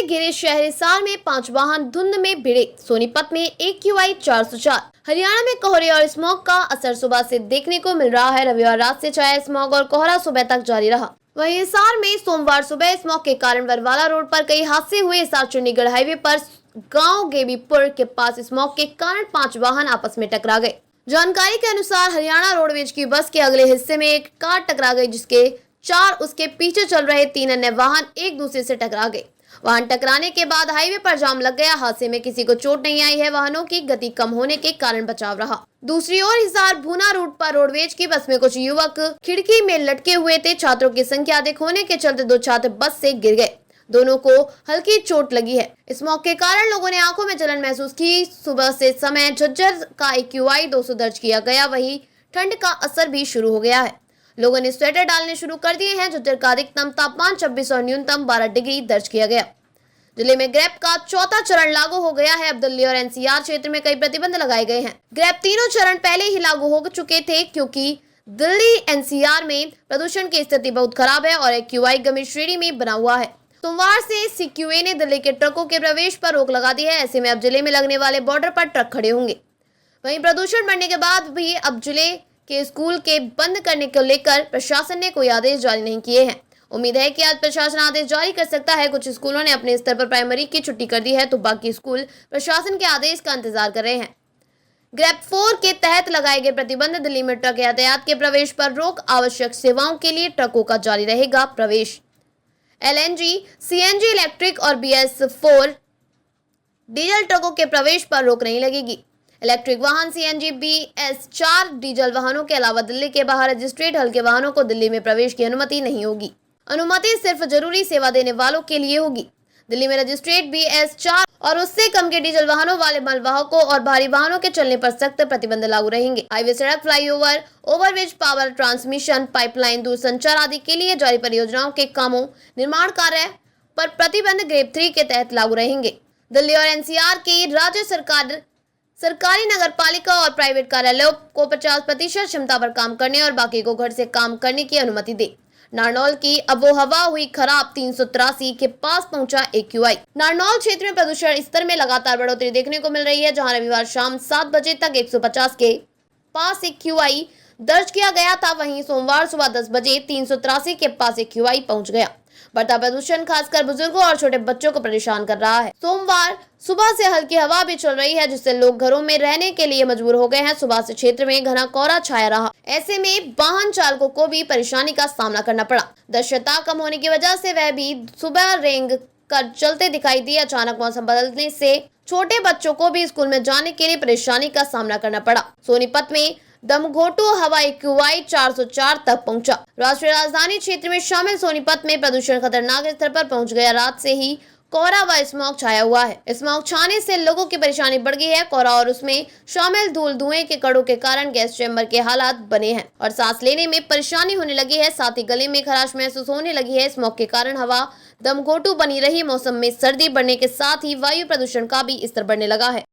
से घिरे शहर हिसार में 5 वाहन धुंध में भिड़े। सोनीपत में AQI 404। हरियाणा में कोहरे और स्मॉग का असर सुबह से देखने को मिल रहा है। रविवार रात से छाया स्मॉग और कोहरा सुबह तक जारी रहा। वहीं हिसार में सोमवार सुबह स्मॉग के कारण वरवाला रोड पर कई हादसे हुए। हिसार चंडीगढ़ हाईवे पर गांव गेबीपुर के पास स्मॉग के कारण 5 वाहन आपस में टकरा गए। जानकारी के अनुसार हरियाणा रोडवेज की बस के अगले हिस्से में एक कार टकरा गई, जिसके 4 उसके पीछे चल रहे 3 अन्य वाहन एक दूसरे से टकरा गए। वाहन टकराने के बाद हाईवे पर जाम लग गया। हादसे में किसी को चोट नहीं आई है। वाहनों की गति कम होने के कारण बचाव रहा। दूसरी ओर हिसार भूना रूट पर रोडवेज की बस में कुछ युवक खिड़की में लटके हुए थे। छात्रों की संख्या अधिक होने के चलते 2 छात्र बस से गिर गए। दोनों को हल्की चोट लगी है। इस मौके के कारण लोगों ने आंखों में जलन महसूस की। सुबह से समय झज्जर का AQI 200 दर्ज किया गया। वहीं ठंड का असर भी शुरू हो गया है। लोगों ने स्वेटर डालने शुरू कर दिए हैं। झज्जर का अधिकतम तापमान 26 और न्यूनतम 12 डिग्री दर्ज किया गया। जिले में ग्रैप का 4था चरण लागू हो गया है। अब दिल्ली और NCR क्षेत्र में कई प्रतिबंध लगाए गए हैं। ग्रैप तीनों चरण पहले ही लागू हो चुके थे, क्योंकि दिल्ली NCR में प्रदूषण की स्थिति बहुत खराब है और AQI गंभीर श्रेणी में बना हुआ है। सोमवार से CQA ने दिल्ली के ट्रकों के प्रवेश पर रोक लगा दी है। ऐसे में अब जिले में लगने वाले बॉर्डर पर ट्रक खड़े होंगे। वहीं प्रदूषण बढ़ने के बाद भी अब जिले के स्कूल के बंद करने को लेकर प्रशासन ने कोई आदेश जारी नहीं किए हैं। उम्मीद है कि आज प्रशासन आदेश जारी कर सकता है। कुछ स्कूलों ने अपने स्तर पर प्राइमरी की छुट्टी कर दी है, तो बाकी स्कूल प्रशासन के आदेश का इंतजार कर रहे हैं। ग्रैप 4 के तहत लगाए गए प्रतिबंध। दिल्ली में ट्रक यातायात के प्रवेश पर रोक। आवश्यक सेवाओं के लिए ट्रकों का जारी रहेगा प्रवेश। LNG, CNG, इलेक्ट्रिक और BS4 डीजल ट्रकों के प्रवेश पर रोक नहीं लगेगी। इलेक्ट्रिक वाहन, CNG, BS4 डीजल वाहनों के अलावा दिल्ली के बाहर रजिस्ट्रेड हल्के वाहनों को दिल्ली में प्रवेश की अनुमति नहीं होगी। अनुमति सिर्फ जरूरी सेवा देने वालों के लिए होगी। दिल्ली में रजिस्ट्रेड BS4 और उससे कम के डीजल वाहनों वाले मालवाहकों और भारी वाहनों के चलने पर सख्त प्रतिबंध लागू रहेंगे। हाईवे, सड़क, flyover, overbridge, power transmission, pipeline, दूरसंचार आदि के लिए जारी परियोजनाओं के कामों, निर्माण कार्य पर प्रतिबंध ग्रेड 3 के तहत लागू रहेंगे। दिल्ली और NCR की राज्य सरकारी नगर पालिका और प्राइवेट कार्यालयों को 50% क्षमता पर काम करने और बाकी को घर से काम करने की अनुमति दे। नारनौल की आबोहवा हुई खराब। 383 के पास पहुंचा AQI। नारनौल क्षेत्र में प्रदूषण स्तर में लगातार बढ़ोतरी देखने को मिल रही है, जहां रविवार शाम 7 बजे तक 150 के पास AQI दर्ज किया गया था। वहीं सोमवार सुबह 10 बजे 383 के पास AQI पहुंच गया। बढ़ता प्रदूषण खासकर बुजुर्गों और छोटे बच्चों को परेशान कर रहा है। सोमवार सुबह से हल्की हवा भी चल रही है, जिससे लोग घरों में रहने के लिए मजबूर हो गए हैं। सुबह से क्षेत्र में घना कोहरा छाया रहा। ऐसे में वाहन चालकों को भी परेशानी का सामना करना पड़ा। दृश्यता कम होने की वजह से वह भी सुबह रेंग कर चलते दिखाई दिए। अचानक मौसम बदलने से छोटे बच्चों को भी स्कूल में जाने के लिए परेशानी का सामना करना पड़ा। सोनीपत में दमघोटू हवा AQI 404 तक पहुंचा। राष्ट्रीय राजधानी क्षेत्र में शामिल सोनीपत में प्रदूषण खतरनाक स्तर पर पहुंच गया। रात से ही कोहरा व स्मॉग छाया हुआ है। स्मॉग छाने से लोगों की परेशानी बढ़ गई है। कोहरा और उसमें शामिल धूल धुएं के कणों के कारण गैस चैम्बर के हालात बने हैं और सांस लेने में परेशानी होने लगी है। साथ ही गले में खराश महसूस होने लगी है। स्मॉग के कारण हवा दमघोटू बनी रही। मौसम में सर्दी बढ़ने के साथ ही वायु प्रदूषण का भी स्तर बढ़ने लगा है।